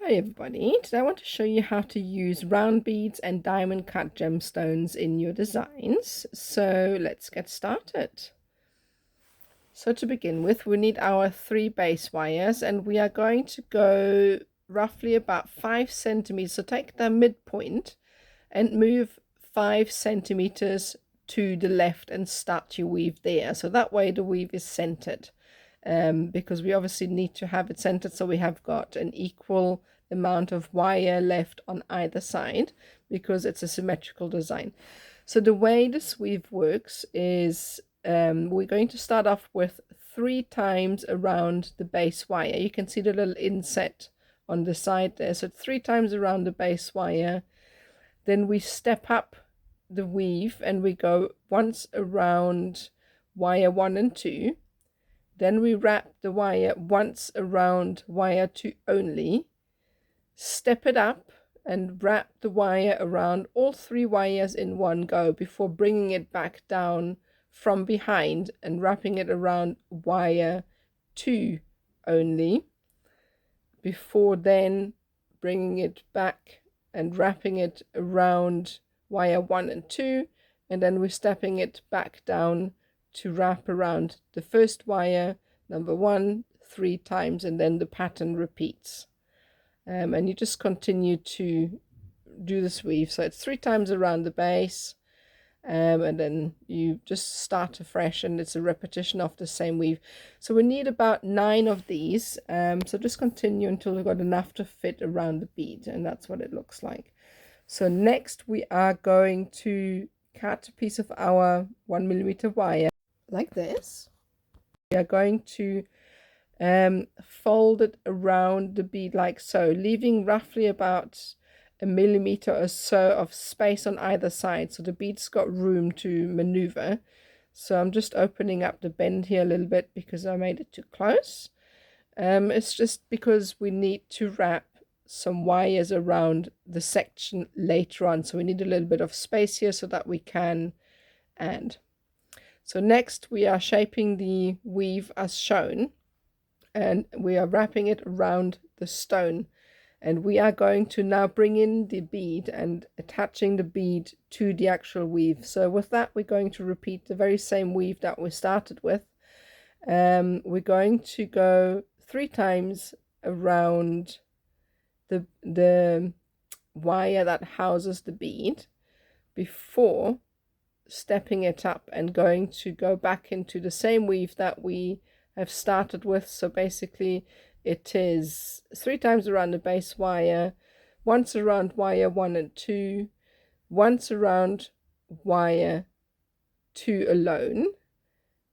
Hi everybody, today I want to show you how to use round beads and diamond cut gemstones in your designs. So let's get started. So to begin with, we need our 3 base wires, and we are going to go roughly about 5 centimeters. So take the midpoint and move 5 centimeters to the left and start your weave there. So that way the weave is centered. Because we obviously need to have it centered so we have got an equal amount of wire left on either side, because it's a symmetrical design. So the way this weave works is we're going to start off with 3 times around the base wire. You can see the little inset on the side there, so 3 times around the base wire. Then we step up the weave and we go once around wire 1 and 2. Then we wrap the wire once around wire 2 only, step it up and wrap the wire around all 3 wires in one go before bringing it back down from behind and wrapping it around wire 2 only, before then bringing it back and wrapping it around wire 1 and 2, and then we're stepping it back down to wrap around the first wire, number 1, 3 times, and then the pattern repeats. And you just continue to do this weave. So it's 3 times around the base, and then you just start afresh, and it's a repetition of the same weave. So we need about 9 of these. So just continue until we've got enough to fit around the bead, and that's what it looks like. So next we are going to cut a piece of our 1mm wire like this. We are going to fold it around the bead like so, leaving roughly about 1 millimeter or so of space on either side, so the bead's got room to maneuver. So I'm just opening up the bend here a little bit because I made it too close. It's just because we need to wrap some wires around the section later on, so we need a little bit of space here so that we can add. So next we are shaping the weave as shown, and we are wrapping it around the stone, and we are going to now bring in the bead and attaching the bead to the actual weave. So with that, we're going to repeat the very same weave that we started with. We're going to go 3 times around the wire that houses the bead before stepping it up and going to go back into the same weave that we have started with. So basically it is 3 times around the base wire, once around wire 1 and 2, once around wire 2 alone,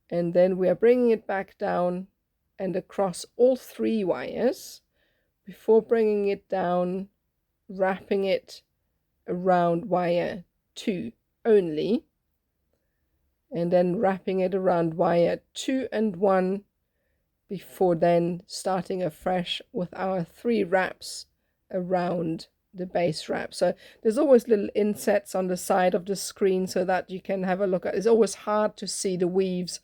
and then we are bringing it back down and across all 3 wires before bringing it down, wrapping it around wire 2 only, and then wrapping it around wire 2 and 1 before then starting afresh with our 3 wraps around the base wrap. So there's always little insets on the side of the screen so that you can have a look at. It's always hard to see the weaves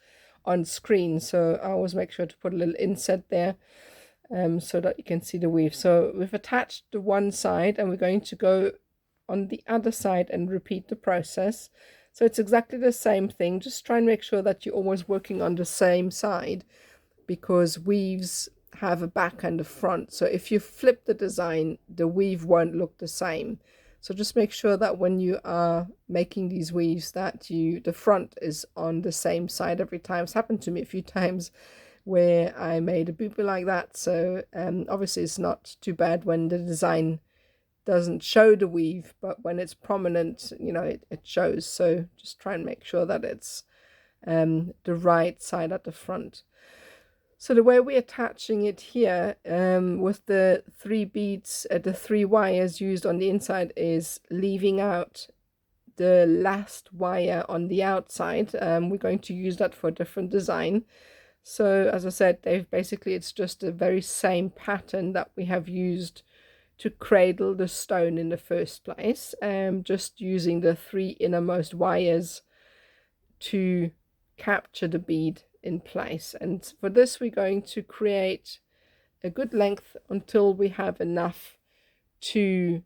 on screen, so I always make sure to put a little inset there so that you can see the weave. So we've attached the one side and we're going to go on the other side and repeat the process. So it's exactly the same thing. Just try and make sure that you're always working on the same side, because weaves have a back and a front. So if you flip the design, the weave won't look the same. So just make sure that when you are making these weaves that the front is on the same side every time. It's happened to me a few times where I made a booby like that. So obviously it's not too bad when the design doesn't show the weave, but when it's prominent, you know, it shows. So just try and make sure that it's the right side at the front. So the way we're attaching it here with the 3 beads, the 3 wires used on the inside, is leaving out the last wire on the outside. We're going to use that for a different design. So as I said, basically it's just the very same pattern that we have used to cradle the stone in the first place, just using the 3 innermost wires to capture the bead in place. And for this we're going to create a good length until we have enough to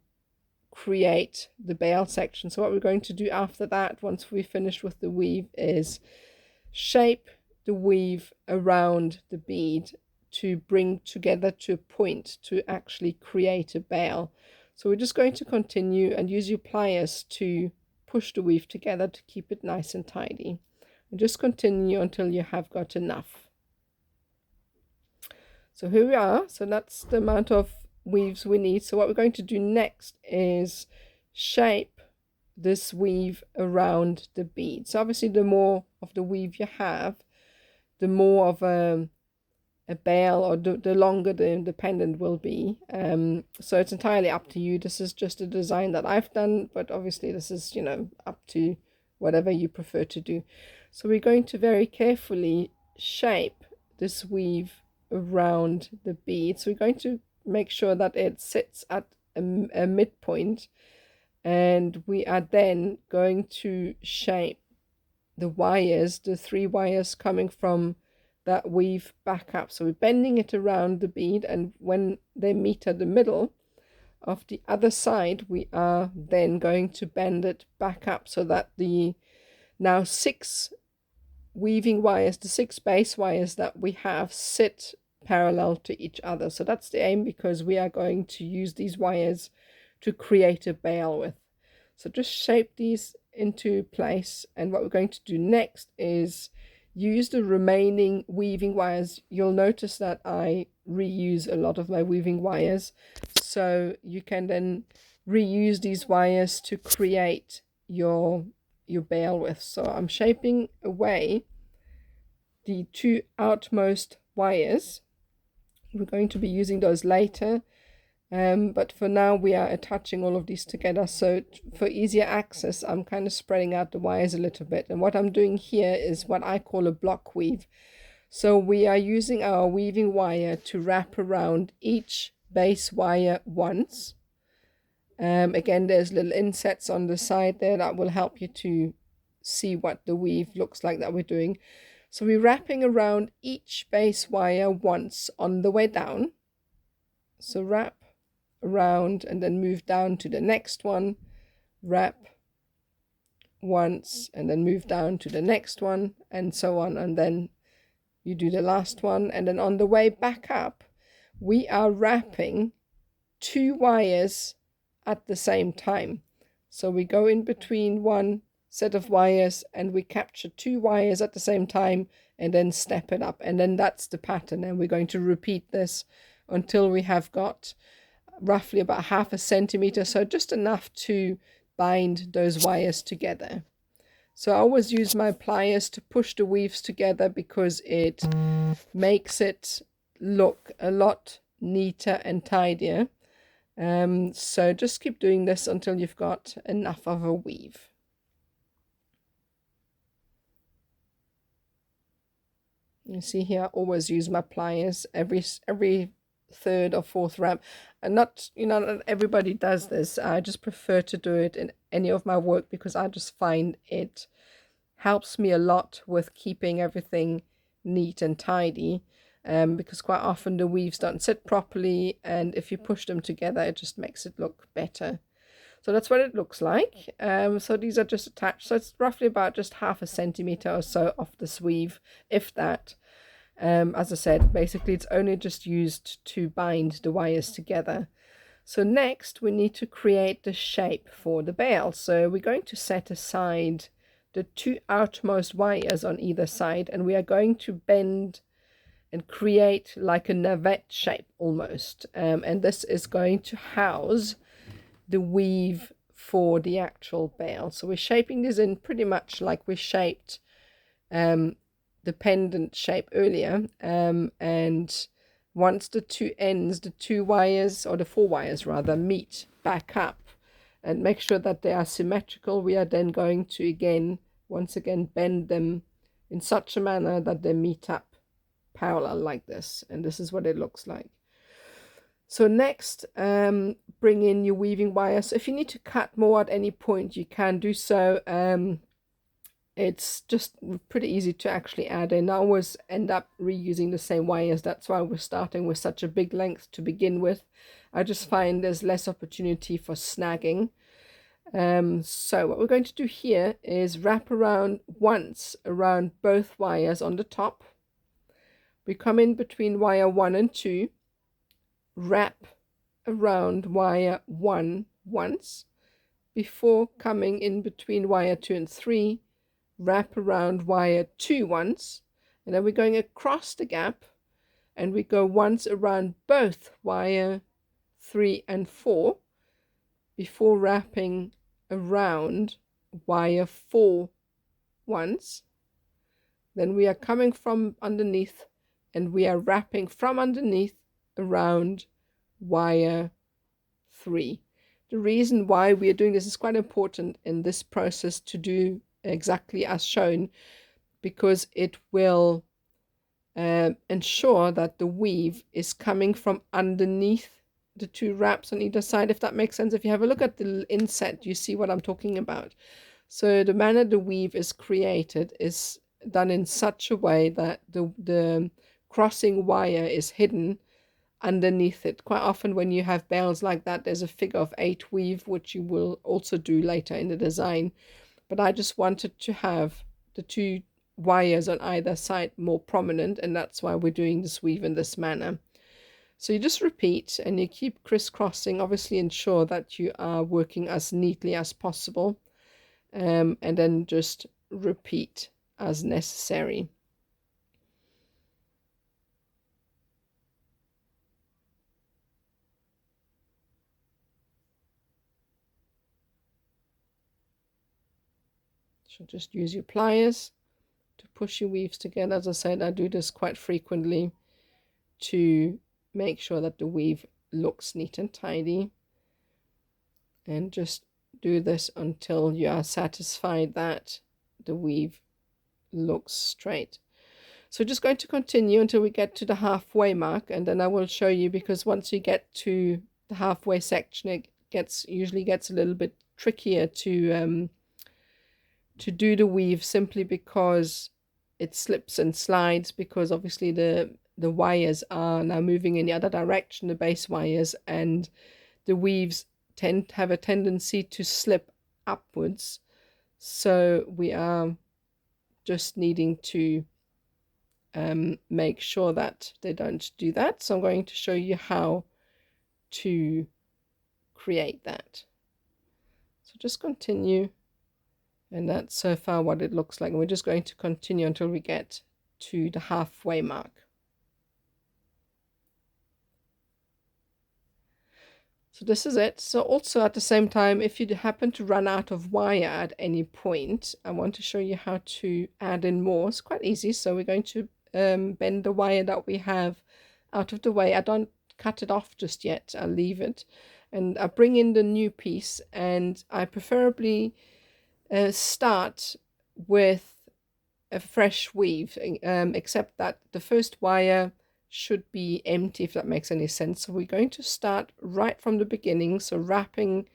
create the bail section. So what we're going to do after that, once we finish with the weave, is shape the weave around the bead to bring together to a point to actually create a bail. So we're just going to continue and use your pliers to push the weave together to keep it nice and tidy. And just continue until you have got enough. So here we are. So that's the amount of weaves we need. So what we're going to do next is shape this weave around the bead. So obviously the more of the weave you have, the more of a bail, or the longer the pendant will be. So it's entirely up to you. This is just a design that I've done, but obviously this is, you know, up to whatever you prefer to do. So we're going to very carefully shape this weave around the bead. So we're going to make sure that it sits at a midpoint, and we are then going to shape the wires, the 3 wires coming from that weave back up. So we're bending it around the bead, and when they meet at the middle of the other side, we are then going to bend it back up so that the now 6 weaving wires, the 6 base wires that we have, sit parallel to each other. So that's the aim, because we are going to use these wires to create a bail with. So just shape these into place, and what we're going to do next is use the remaining weaving wires. You'll notice that I reuse a lot of my weaving wires, so you can then reuse these wires to create your bail with. So I'm shaping away the 2 outmost wires. We're going to be using those later, but for now we are attaching all of these together. So for easier access, I'm kind of spreading out the wires a little bit, and what I'm doing here is what I call a block weave. So we are using our weaving wire to wrap around each base wire once. Again, there's little insets on the side there that will help you to see what the weave looks like that we're doing. So we're wrapping around each base wire once on the way down. So wrap around and then move down to the next one, wrap once and then move down to the next one, and so on, and then you do the last one. And then on the way back up, we are wrapping 2 wires at the same time. So we go in between one set of wires and we capture 2 wires at the same time and then step it up, and then that's the pattern. And we're going to repeat this until we have got roughly about 1/2 centimeter, so just enough to bind those wires together. So I always use my pliers to push the weaves together because it makes it look a lot neater and tidier. So just keep doing this until you've got enough of a weave. You see here, I always use my pliers every 3rd or 4th wrap, and not everybody does this. I just prefer to do it in any of my work because I just find it helps me a lot with keeping everything neat and tidy, because quite often the weaves don't sit properly, and if you push them together it just makes it look better. So that's what it looks like. So these are just attached, so it's roughly about just 1/2 centimeter or so of this weave, if that. As I said, basically it's only just used to bind the wires together. So next we need to create the shape for the bail. So we're going to set aside the 2 outmost wires on either side, and we are going to bend and create like a navette shape almost. And this is going to house the weave for the actual bail. So we're shaping this in pretty much like we shaped the pendant shape earlier, and once the 2 ends, the 2 wires, or the 4 wires rather, meet back up and make sure that they are symmetrical, we are then going to once again bend them in such a manner that they meet up parallel like this, and this is what it looks like. So next, bring in your weaving wire. So if you need to cut more at any point, you can do so. It's just pretty easy to actually add in. I always end up reusing the same wires. That's why we're starting with such a big length to begin with. I just find there's less opportunity for snagging. So what we're going to do here is wrap around once around both wires on the top. We come in between wire 1 and 2, wrap around wire 1 once, before coming in between wire 2 and 3, wrap around wire 2 once, and then we're going across the gap, and we go once around both wire 3 and 4, before wrapping around wire 4 once. Then we are coming from underneath, and we are wrapping from underneath around wire 3. The reason why we are doing this is quite important in this process to do exactly as shown, because it will ensure that the weave is coming from underneath the 2 wraps on either side, if that makes sense. If you have a look at the inset, you see what I'm talking about. So the manner the weave is created is done in such a way that the crossing wire is hidden underneath it. Quite often when you have bales like that, there's a figure of 8 weave, which you will also do later in the design. But I just wanted to have the 2 wires on either side more prominent, and that's why we're doing this weave in this manner. So you just repeat and you keep crisscrossing. Obviously ensure that you are working as neatly as possible, and then just repeat as necessary. So just use your pliers to push your weaves together. As I said, I do this quite frequently to make sure that the weave looks neat and tidy, and just do this until you are satisfied that the weave looks straight. So just going to continue until we get to the halfway mark, and then I will show you, because once you get to the halfway section, it usually gets a little bit trickier to do the weave, simply because it slips and slides, because obviously the wires are now moving in the other direction, the base wires, and the weaves have a tendency to slip upwards. So we are just needing to make sure that they don't do that. So I'm going to show you how to create that. So just continue, and that's so far what it looks like, and we're just going to continue until we get to the halfway mark. So this is it. So also at the same time, if you happen to run out of wire at any point, I want to show you how to add in more. It's quite easy. So we're going to bend the wire that we have out of the way. I don't cut it off just yet. I'll leave it, and I bring in the new piece, and I preferably start with a fresh weave, except that the first wire should be empty, if that makes any sense. So we're going to start right from the beginning, so wrapping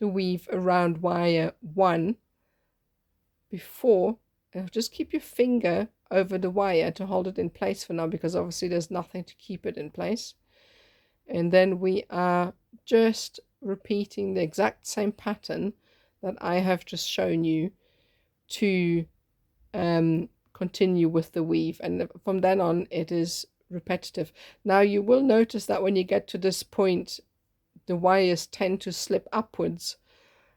the weave around wire 1 before, just keep your finger over the wire to hold it in place for now, because obviously there's nothing to keep it in place. And then we are just repeating the exact same pattern that I have just shown you to continue with the weave, and from then on it is repetitive. Now you will notice that when you get to this point, the wires tend to slip upwards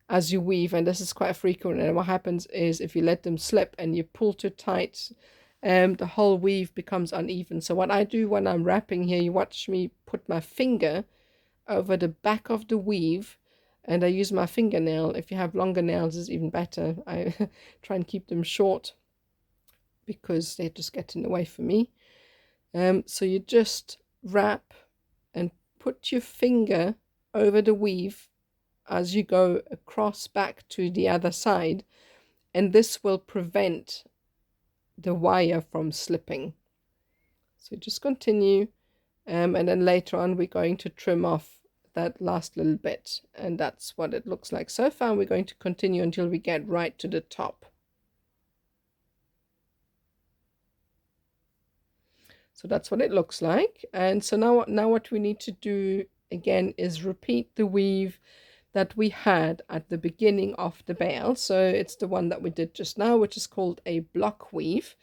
as you weave, and this is quite frequent. And what happens is, if you let them slip and you pull too tight, the whole weave becomes uneven. So what I do when I'm wrapping here, you watch me put my finger over the back of the weave, and I use my fingernail. If you have longer nails, is even better. I try and keep them short because they just get in the way for me. So you just wrap and put your finger over the weave as you go across back to the other side, and this will prevent the wire from slipping. So just continue, and then later on we're going to trim off that last little bit, and that's what it looks like. So far we're going to continue until we get right to the top. So that's what it looks like. And so now what we need to do again is repeat the weave that we had at the beginning of the bale. So it's the one that we did just now, which is called a block weave.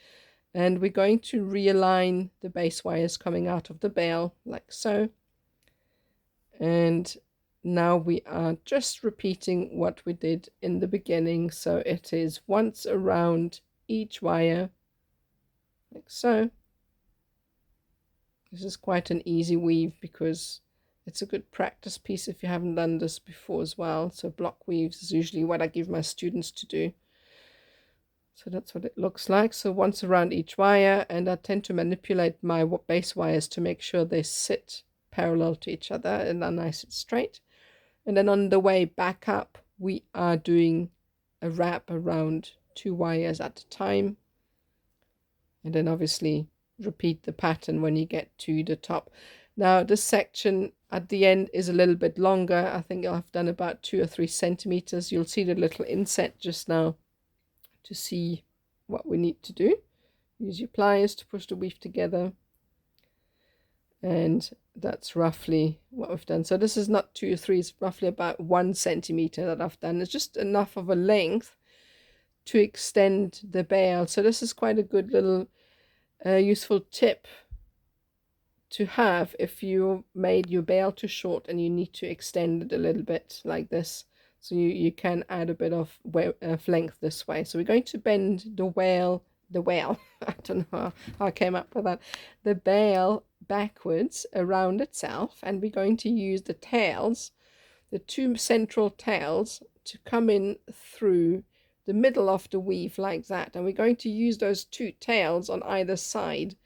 And we're going to realign the base wires coming out of the bale like so. And now we are just repeating what we did in the beginning. So it is once around each wire like so. This is quite an easy weave because it's a good practice piece if you haven't done this before as well. So block weaves is usually what I give my students to do. So that's what it looks like. So once around each wire, and I tend to manipulate my base wires to make sure they sit parallel to each other and are nice and straight. And then on the way back up, we are doing a wrap around 2 wires at a time. And then obviously repeat the pattern when you get to the top. Now this section at the end is a little bit longer. I think I've done about 2 or 3 centimeters. You'll see the little inset just now to see what we need to do. Use your pliers to push the weave together. And that's roughly what we've done. So this is not 2 or 3, it's roughly about 1 centimeter that I've done. It's just enough of a length to extend the bale. So this is quite a good little useful tip to have if you made your bale too short and you need to extend it a little bit like this. So you can add a bit of length this way. So we're going to bend the whale, I don't know how I came up with that, the bale backwards around itself, and we're going to use the tails, the 2 central tails, to come in through the middle of the weave like that. And we're going to use those 2 tails on either side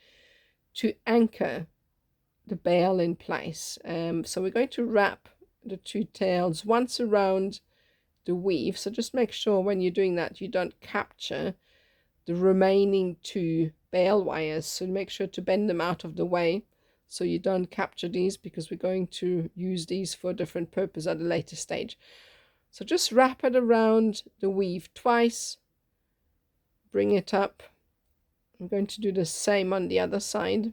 to anchor the bale in place. So we're going to wrap the 2 tails once around the weave. So just make sure when you're doing that you don't capture the remaining 2 bale wires. So make sure to bend them out of the way so you don't capture these, because we're going to use these for a different purpose at a later stage. So just wrap it around the weave twice, bring it up. I'm going to do the same on the other side.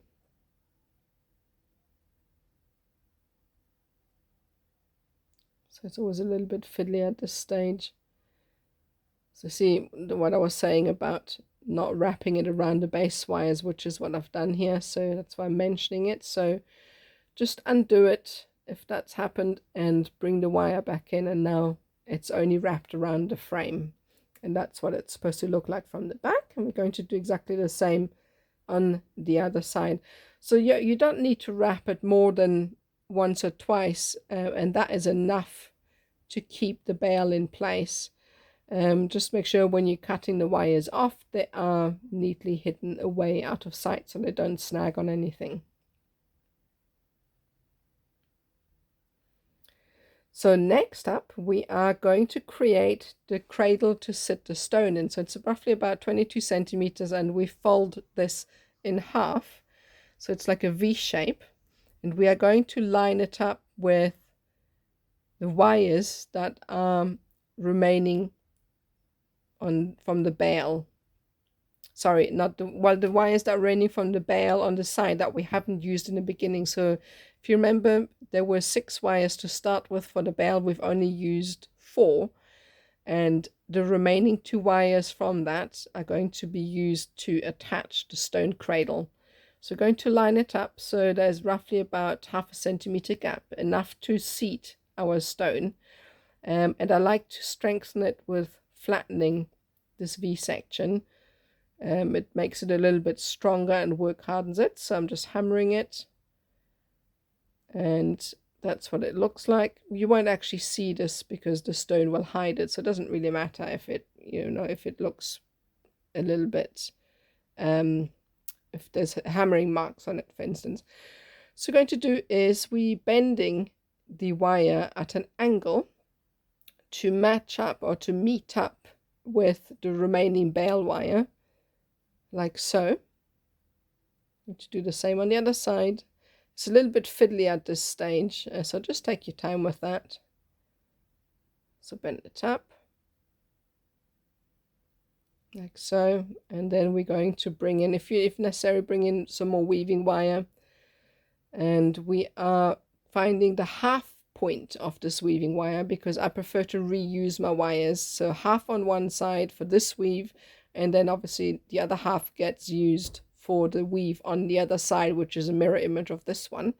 So it's always a little bit fiddly at this stage. So see what I was saying about not wrapping it around the base wires, which is what I've done here. So that's why I'm mentioning it. So just undo it if that's happened and bring the wire back in, and now it's only wrapped around the frame. And that's what it's supposed to look like from the back. And we're going to do exactly the same on the other side. So you don't need to wrap it more than once or twice, and that is enough to keep the bale in place. Just make sure when you're cutting the wires off, they are neatly hidden away out of sight so they don't snag on anything. So next up, we are going to create the cradle to sit the stone in. So it's roughly about 22 centimeters, and we fold this in half. So it's like a V shape. And we are going to line it up with the wires that are remaining from the bale. Sorry, not the wires that are remaining from the bale on the side that we haven't used in the beginning. So if you remember, there were 6 wires to start with for the bale. We've only used 4, and the remaining 2 wires from that are going to be used to attach the stone cradle. So we're going to line it up so there's roughly about half a centimeter gap, enough to seat our stone. And I like to strengthen it with flattening this V section. It makes it a little bit stronger and work hardens it. So I'm just hammering it. And that's what it looks like. You won't actually see this because the stone will hide it. So it doesn't really matter if it, if it looks a little bit, if there's hammering marks on it, for instance. So what we're going to do is we're bending the wire at an angle to match up or to meet up with the remaining bale wire, like so. Going to do the same on the other side. It's a little bit fiddly at this stage, so just take your time with that. So bend it up, like so, and then we're going to bring in, if necessary, bring in some more weaving wire, and we are finding the half point of this weaving wire, because I prefer to reuse my wires. So half on one side for this weave, and then obviously the other half gets used for the weave on the other side, which is a mirror image of this one.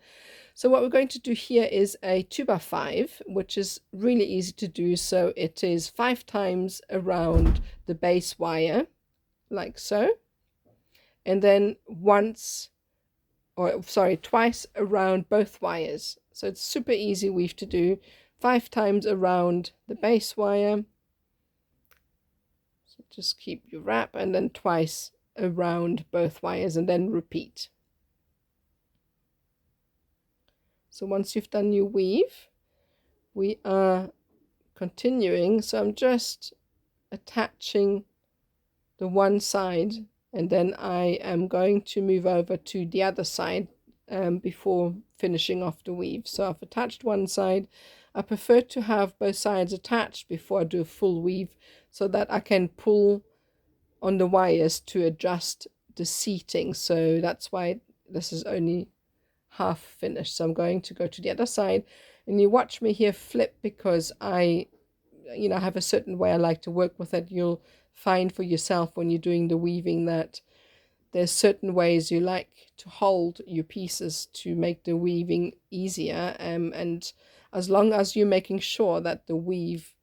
So what we're going to do here is a 2x5, which is really easy to do. So it is 5 times around the base wire, like so, and then twice around both wires. So it's super easy weave to do. 5 times around the base wire. So just keep your wrap, and then twice around both wires, and then repeat. So once you've done your weave, we are continuing. So I'm just attaching the one side, and then I am going to move over to the other side before finishing off the weave. So I've attached one side. I prefer to have both sides attached before I do a full weave, so that I can pull on the wires to adjust the seating. So that's why this is only half finished. So I'm going to go to the other side, and you watch me here flip, because I have a certain way I like to work with it. You'll find for yourself when you're doing the weaving that there's certain ways you like to hold your pieces to make the weaving easier, and as long as you're making sure that the weave,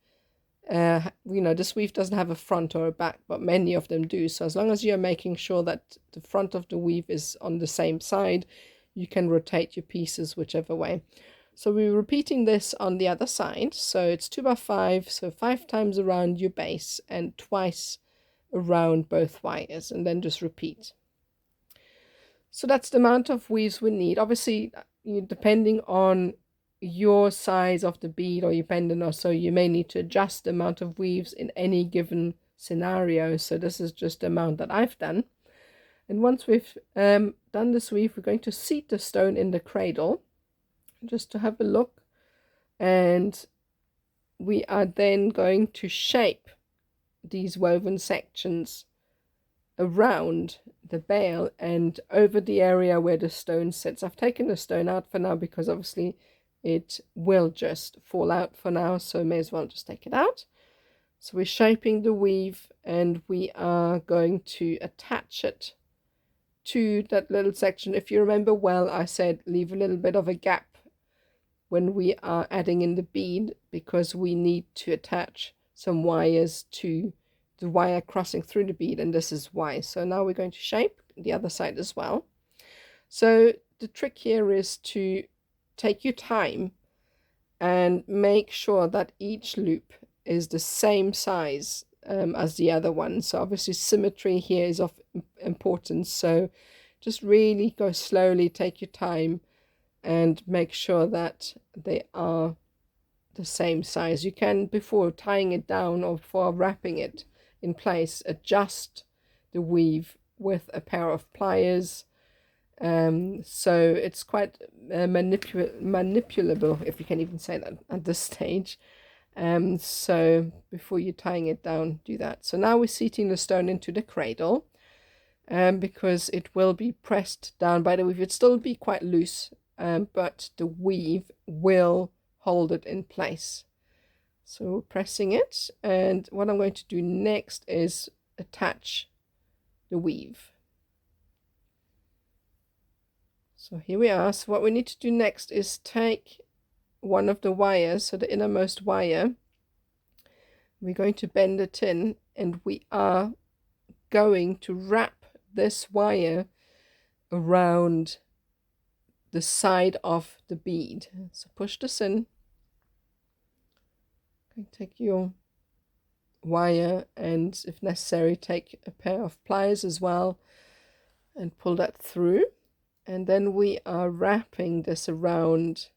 this weave doesn't have a front or a back, but many of them do. So as long as you're making sure that the front of the weave is on the same side, you can rotate your pieces whichever way. So we're repeating this on the other side. So it's 2x5, so 5 times around your base and twice around both wires, and then just repeat. So that's the amount of weaves we need. Obviously, depending on your size of the bead or your pendant or so, you may need to adjust the amount of weaves in any given scenario. So this is just the amount that I've done. And once we've done this weave, we're going to seat the stone in the cradle, just to have a look. And we are then going to shape these woven sections around the bale and over the area where the stone sits. I've taken the stone out for now, because obviously it will just fall out for now, so may as well just take it out. So we're shaping the weave, and we are going to attach it to that little section. If you remember well, I said leave a little bit of a gap when we are adding in the bead, because we need to attach some wires to the wire crossing through the bead, and this is why. So now we're going to shape the other side as well. So the trick here is to take your time and make sure that each loop is the same size as the other one. So obviously symmetry here is of importance. So just really go slowly, take your time, and make sure that they are the same size. You can, before tying it down or before wrapping it in place, adjust the weave with a pair of pliers. So it's quite manipulable, if you can even say that at this stage. So before you're tying it down, do that. So now we're seating the stone into the cradle, because it will be pressed down by the weave. It'll still be quite loose, but the weave will hold it in place. So pressing it, and what I'm going to do next is attach the weave. So here we are. So what we need to do next is take one of the wires, so the innermost wire, we're going to bend it in, and we are going to wrap this wire around the side of the bead. So push this in. Take your wire, and if necessary take a pair of pliers as well, and pull that through. And then we are wrapping this around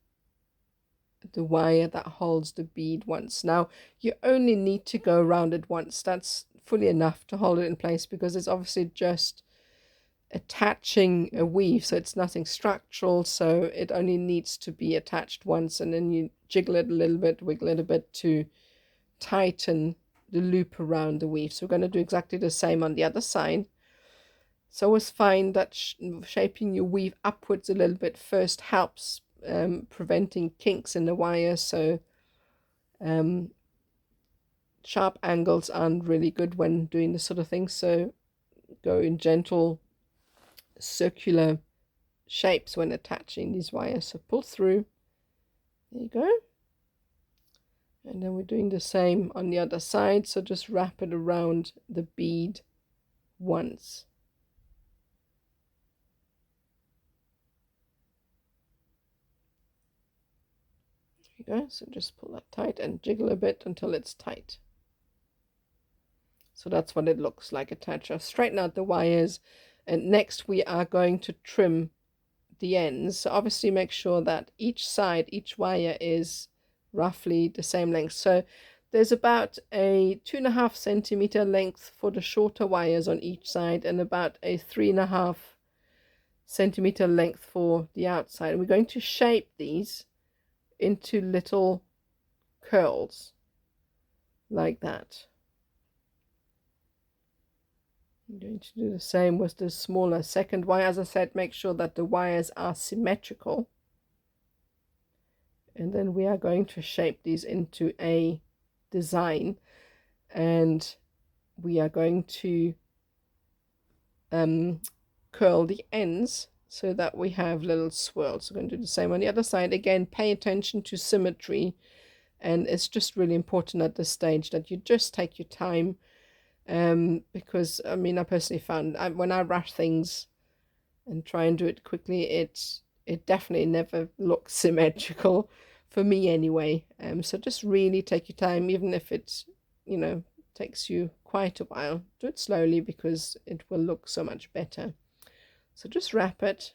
the wire that holds the bead once. Now you only need to go around it once. That's fully enough to hold it in place, because it's obviously just attaching a weave, so it's nothing structural, so it only needs to be attached once, and then you jiggle it a little bit, wiggle it a bit to tighten the loop around the weave. So we're going to do exactly the same on the other side. So always find that shaping your weave upwards a little bit first helps preventing kinks in the wire, so sharp angles aren't really good when doing this sort of thing. So go in gentle circular shapes when attaching these wires. So pull through, there you go, and then we're doing the same on the other side. So just wrap it around the bead once. There you go. So just pull that tight and jiggle a bit until it's tight. So that's what it looks like attached. I'll straighten out the wires, and next we are going to trim the ends. So obviously make sure that each side, each wire is roughly the same length. So there's about a 2.5 centimeter length for the shorter wires on each side, and about a 3.5 centimeter length for the outside. We're going to shape these into little curls like that. I'm going to do the same with the smaller second wire. As I said, make sure that the wires are symmetrical. And then we are going to shape these into a design. And we are going to curl the ends so that we have little swirls. So we're going to do the same on the other side. Again, pay attention to symmetry. And it's just really important at this stage that you just take your time. Because I mean, I personally found when I rush things and try and do it quickly, it definitely never looks symmetrical for me anyway. So just really take your time, even if it, you know, takes you quite a while. Do it slowly because it will look so much better. So just wrap it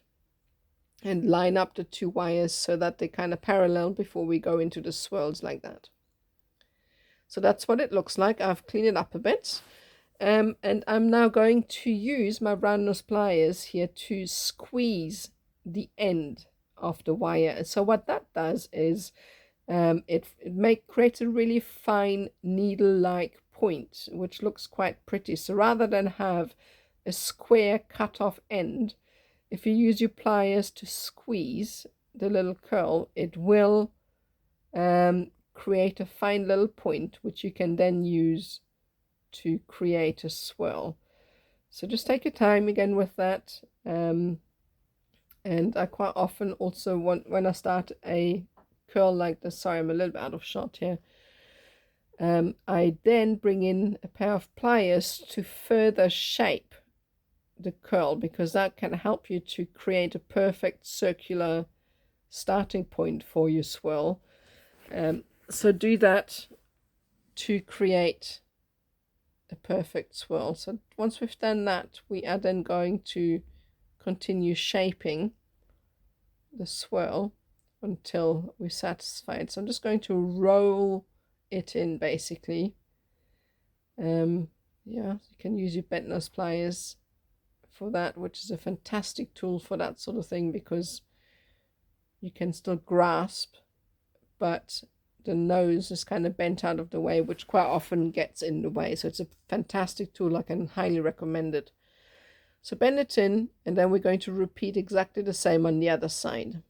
and line up the two wires so that they kind of parallel before we go into the swirls like that. So that's what it looks like. I've cleaned it up a bit. And I'm now going to use my round nose pliers here to squeeze the end of the wire. And so what that does is it creates a really fine needle-like point, which looks quite pretty. So rather than have a square cut off end, if you use your pliers to squeeze the little curl, it will create a fine little point, which you can then use to create a swirl. So just take your time again with that. And I quite often also want, when I start a curl like this, sorry, I'm a little bit out of shot here, I then bring in a pair of pliers to further shape the curl, because that can help you to create a perfect circular starting point for your swirl. So do that to create a perfect swirl. So once we've done that, we are then going to continue shaping the swirl until we're satisfied. So I'm just going to roll it in basically. Yeah, you can use your bent nose pliers for that, which is a fantastic tool for that sort of thing, because you can still grasp, but the nose is kind of bent out of the way, which quite often gets in the way. So it's a fantastic tool. I can highly recommend it. So bend it in, and then we're going to repeat exactly the same on the other side.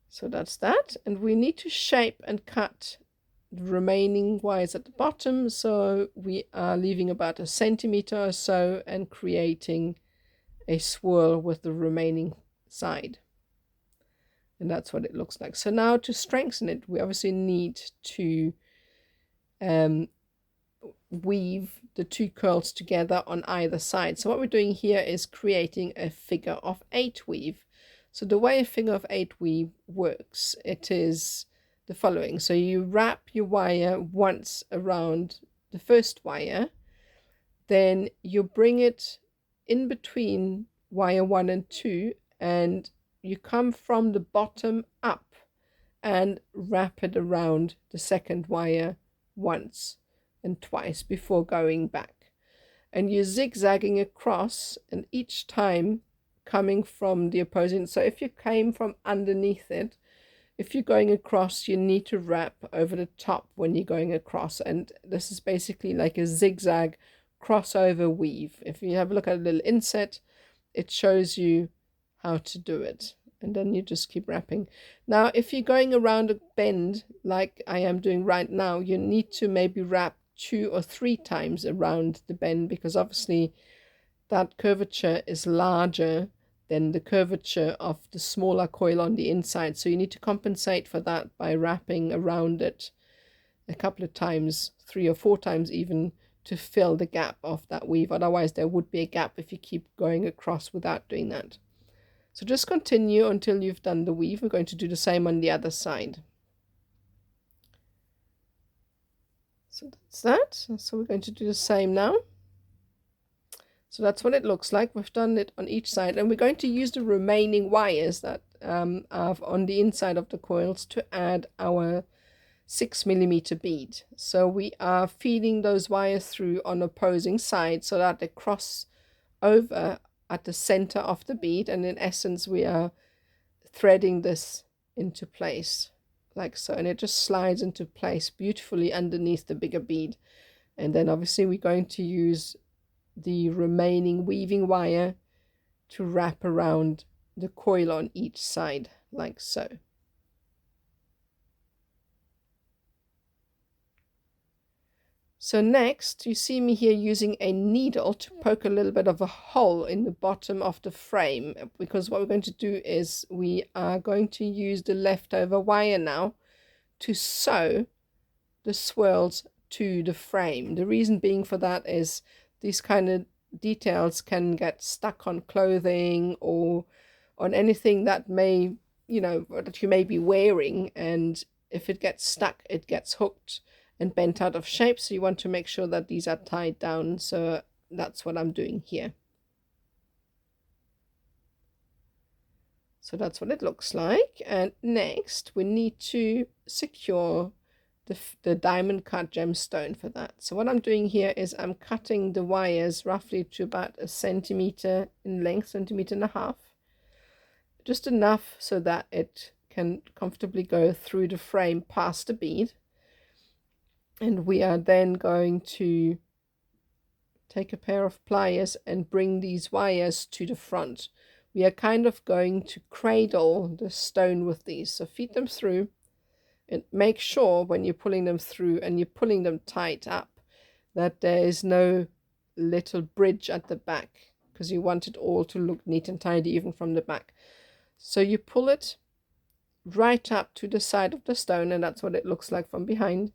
So that's that. And we need to shape and cut the remaining wires at the bottom. So we are leaving about 1 centimeter or so and creating a swirl with the remaining side. And that's what it looks like. So now to strengthen it, we obviously need to weave the two curls together on either side. So what we're doing here is creating a figure of 8 weave. So the way a figure of 8 weave works, it is the following. So you wrap your wire once around the first wire, then you bring it in between wire 1 and 2, and you come from the bottom up and wrap it around the second wire once and twice before going back. And you're zigzagging across, and each time coming from the opposing. So if you came from underneath it, if you're going across, you need to wrap over the top when you're going across. And this is basically like a zigzag crossover weave. If you have a look at a little inset, it shows you how to do it. And then you just keep wrapping. Now, if you're going around a bend like I am doing right now, you need to maybe wrap 2 or 3 times around the bend, because obviously that curvature is larger than the curvature of the smaller coil on the inside. So you need to compensate for that by wrapping around it a couple of times, 3 or 4 times even, to fill the gap of that weave. Otherwise there would be a gap if you keep going across without doing that. So just continue until you've done the weave. We're going to do the same on the other side. So that's that. So we're going to do the same now. So that's what it looks like. We've done it on each side, and we're going to use the remaining wires that are on the inside of the coils to add our 6mm bead. So we are feeding those wires through on opposing sides so that they cross over at the center of the bead, and in essence we are threading this into place like so, and it just slides into place beautifully underneath the bigger bead. And then obviously we're going to use the remaining weaving wire to wrap around the coil on each side like so. So next, you see me here using a needle to poke a little bit of a hole in the bottom of the frame, because what we're going to do is we are going to use the leftover wire now to sew the swirls to the frame. The reason being for that is these kind of details can get stuck on clothing or on anything that may, that you may be wearing, and if it gets stuck, it gets hooked and bent out of shape. So you want to make sure that these are tied down. So that's what I'm doing here. So that's what it looks like. And next we need to secure the diamond cut gemstone for that. So what I'm doing here is I'm cutting the wires roughly to about 1 centimeter in length, 1.5 centimeters, just enough so that it can comfortably go through the frame past the bead. And we are then going to take a pair of pliers and bring these wires to the front. We are kind of going to cradle the stone with these. So feed them through and make sure when you're pulling them through and you're pulling them tight up that there is no little bridge at the back, because you want it all to look neat and tidy even from the back. So you pull it right up to the side of the stone, and that's what it looks like from behind.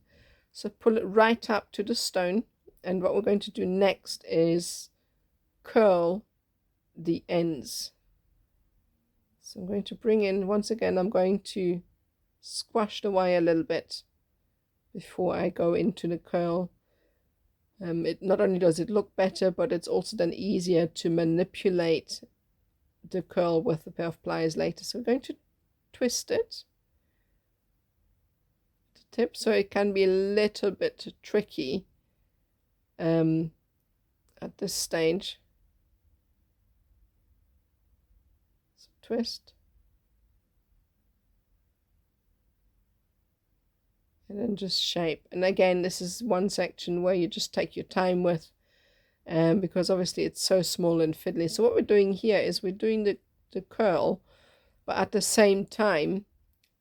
So pull it right up to the stone, and what we're going to do next is curl the ends. So I'm going to bring in, once again, I'm going to squash the wire a little bit before I go into the curl. It not only does it look better, but it's also then easier to manipulate the curl with a pair of pliers later. So we're going to twist it. Tip, so it can be a little bit tricky at this stage. So twist and then just shape. And again, this is one section where you just take your time with, because obviously it's so small and fiddly. So what we're doing here is we're doing the curl, but at the same time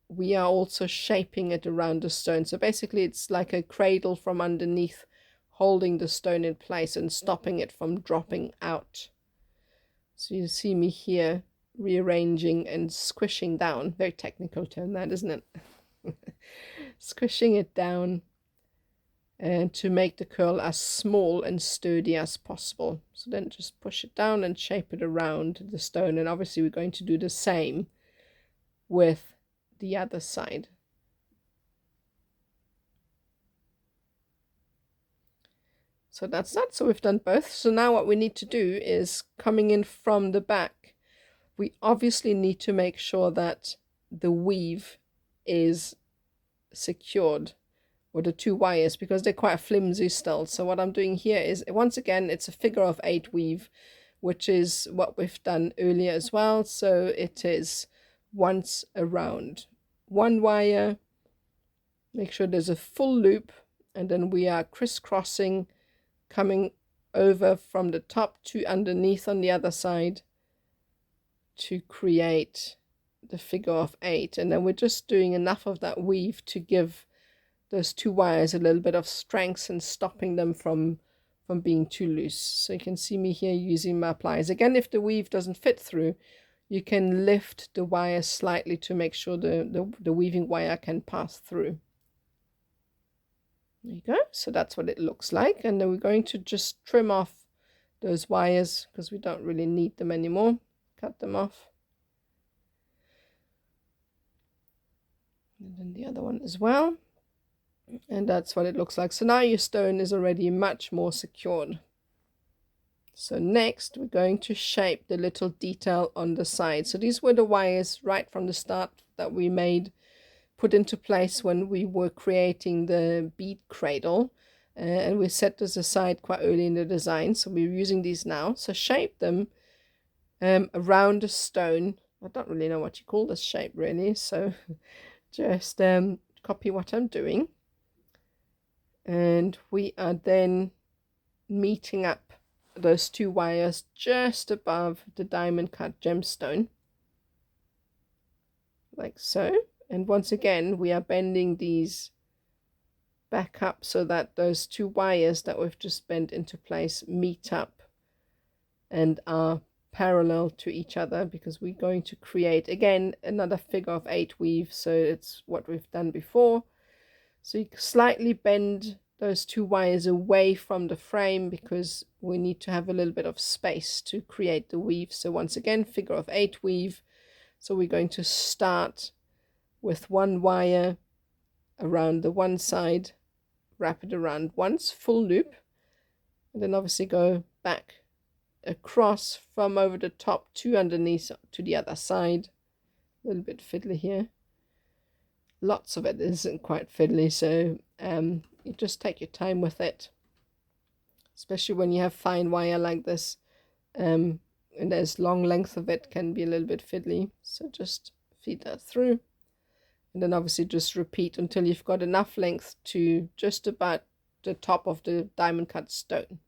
we are also shaping it around the stone. So basically it's like a cradle from underneath, holding the stone in place and stopping it from dropping out. So you see me here rearranging and squishing down. Very technical term that, isn't it? Squishing it down and to make the curl as small and sturdy as possible. So then just push it down and shape it around the stone. And obviously we're going to do the same with the other side. So that's that. So we've done both. So now what we need to do is, coming in from the back, we obviously need to make sure that the weave is secured with the 2 wires, because they're quite flimsy still. So what I'm doing here is, once again, it's a figure of 8 weave, which is what we've done earlier as well. So it is once around 1 wire, make sure there's a full loop, and then we are crisscrossing, coming over from the top to underneath on the other side, to create the figure of 8, and then we're just doing enough of that weave to give those 2 wires a little bit of strength and stopping them from being too loose. So you can see me here using my pliers. Again, if the weave doesn't fit through, you can lift the wire slightly to make sure the weaving wire can pass through. There you go. So that's what it looks like. And then we're going to just trim off those wires because we don't really need them anymore. Cut them off. And then the other one as well. And that's what it looks like. So now your stone is already much more secured. So next we're going to shape the little detail on the side. So these were the wires right from the start that we put into place when we were creating the bead cradle. And we set this aside quite early in the design. So we're using these now. So shape them around the stone. I don't really know what you call this shape really. So just copy what I'm doing. And we are then meeting up those 2 wires just above the diamond cut gemstone, like so. And once again we are bending these back up so that those 2 wires that we've just bent into place meet up and are parallel to each other, because we're going to create again another figure of 8 weave. So it's what we've done before. So you slightly bend those 2 wires away from the frame because we need to have a little bit of space to create the weave. So once again, figure of 8 weave. So we're going to start with 1 wire around the one side, wrap it around once, full loop, and then obviously go back across from over the top to underneath to the other side. A little bit fiddly here. Lots of it isn't quite fiddly, so you just take your time with it, especially when you have fine wire like this, and there's long length of it can be a little bit fiddly. So just feed that through, and then obviously just repeat until you've got enough length to just about the top of the diamond cut stone.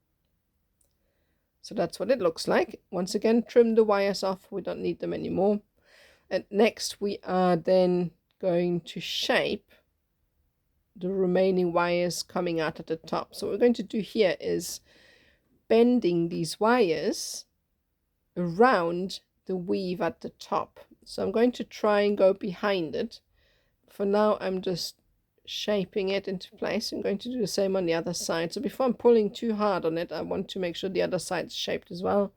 So that's what it looks like. Once again, trim the wires off, we don't need them anymore. And next we are then going to shape the remaining wires coming out at the top. So what we're going to do here is bending these wires around the weave at the top. So I'm going to try and go behind it. For now I'm just shaping it into place. I'm going to do the same on the other side. So before I'm pulling too hard on it, I want to make sure the other side's shaped as well.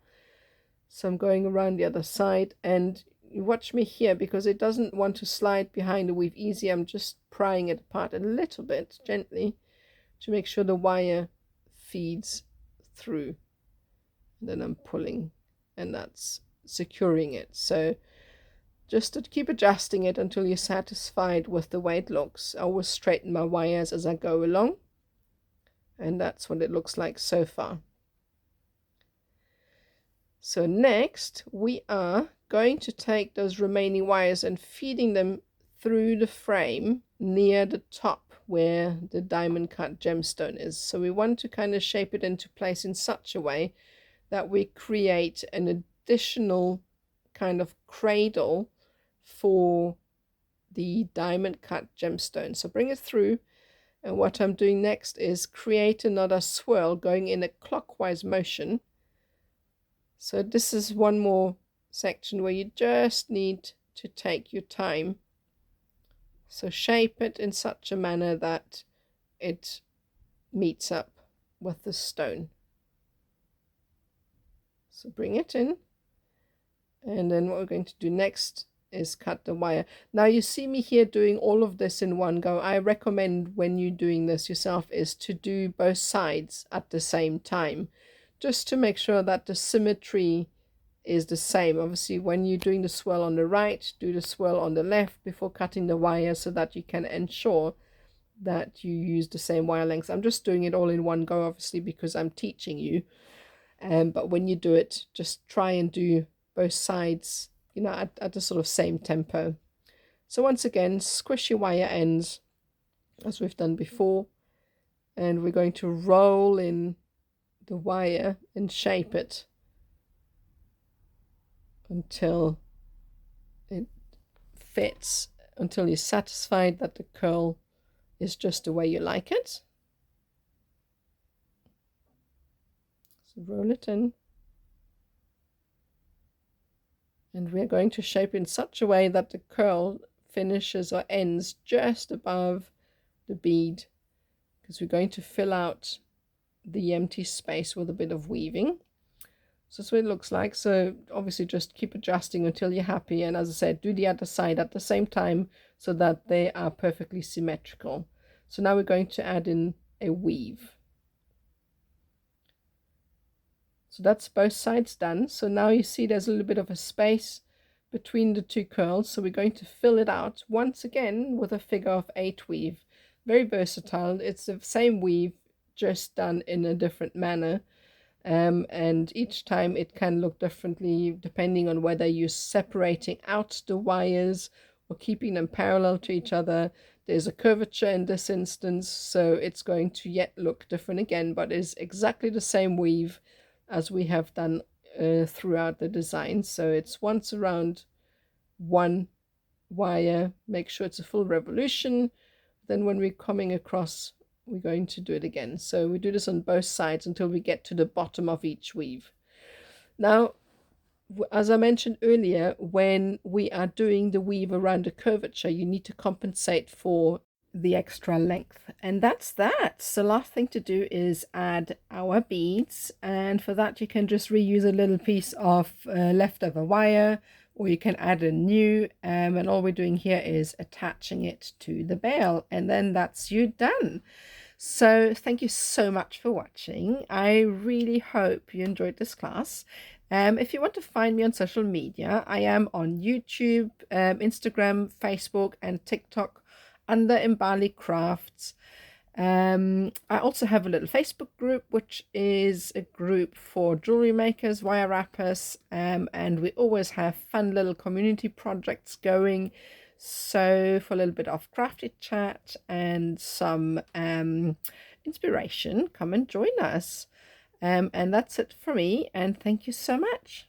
So I'm going around the other side, and you watch me here because it doesn't want to slide behind the weave easy. I'm just prying it apart a little bit gently to make sure the wire feeds through. And then I'm pulling, and that's securing it. So just to keep adjusting it until you're satisfied with the way it looks. I always straighten my wires as I go along, and that's what it looks like so far. So next we are going to take those remaining wires and feeding them through the frame near the top where the diamond cut gemstone is. So we want to kind of shape it into place in such a way that we create an additional kind of cradle for the diamond cut gemstone. So bring it through, and what I'm doing next is create another swirl going in a clockwise motion. So this is one more section where you just need to take your time. So shape it in such a manner that it meets up with the stone. So bring it in, and then what we're going to do next is cut the wire. Now you see me here doing all of this in one go. I recommend when you're doing this yourself is to do both sides at the same time, just to make sure that the symmetry is the same. Obviously when you're doing the swirl on the right, do the swirl on the left before cutting the wire, so that you can ensure that you use the same wire length. I'm just doing it all in one go, obviously, because I'm teaching you. But when you do it, just try and do both sides, you know, at the sort of same tempo. So once again, squish your wire ends as we've done before, and we're going to roll in the wire and shape it until it fits, until you're satisfied that the curl is just the way you like it. So roll it in. And we're going to shape in such a way that the curl finishes or ends just above the bead, because we're going to fill out the empty space with a bit of weaving. So that's what it looks like. So obviously just keep adjusting until you're happy, and as I said, do the other side at the same time so that they are perfectly symmetrical. So now we're going to add in a weave. So that's both sides done. So now you see there's a little bit of a space between the two curls, so we're going to fill it out once again with a figure of 8 weave. Very versatile. It's the same weave, just done in a different manner. And each time it can look differently depending on whether you're separating out the wires or keeping them parallel to each other. There's a curvature in this instance, so it's going to yet look different again, but it's exactly the same weave as we have done throughout the design. So it's once around one wire, make sure it's a full revolution. Then when we're coming across, we're going to do it again. So we do this on both sides until we get to the bottom of each weave. Now, as I mentioned earlier, when we are doing the weave around the curvature, you need to compensate for the extra length, and that's that. So last thing to do is add our beads, and for that you can just reuse a little piece of leftover wire, or you can add a new, and all we're doing here is attaching it to the bail, and then that's you done. So thank you so much for watching. I really hope you enjoyed this class. If you want to find me on social media, I am on YouTube, Instagram, Facebook and TikTok under Mbali Crafts. I also have a little Facebook group, which is a group for jewelry makers, wire wrappers, and we always have fun little community projects going. So for a little bit of crafty chat and some inspiration, come and join us. And that's it for me, and thank you so much.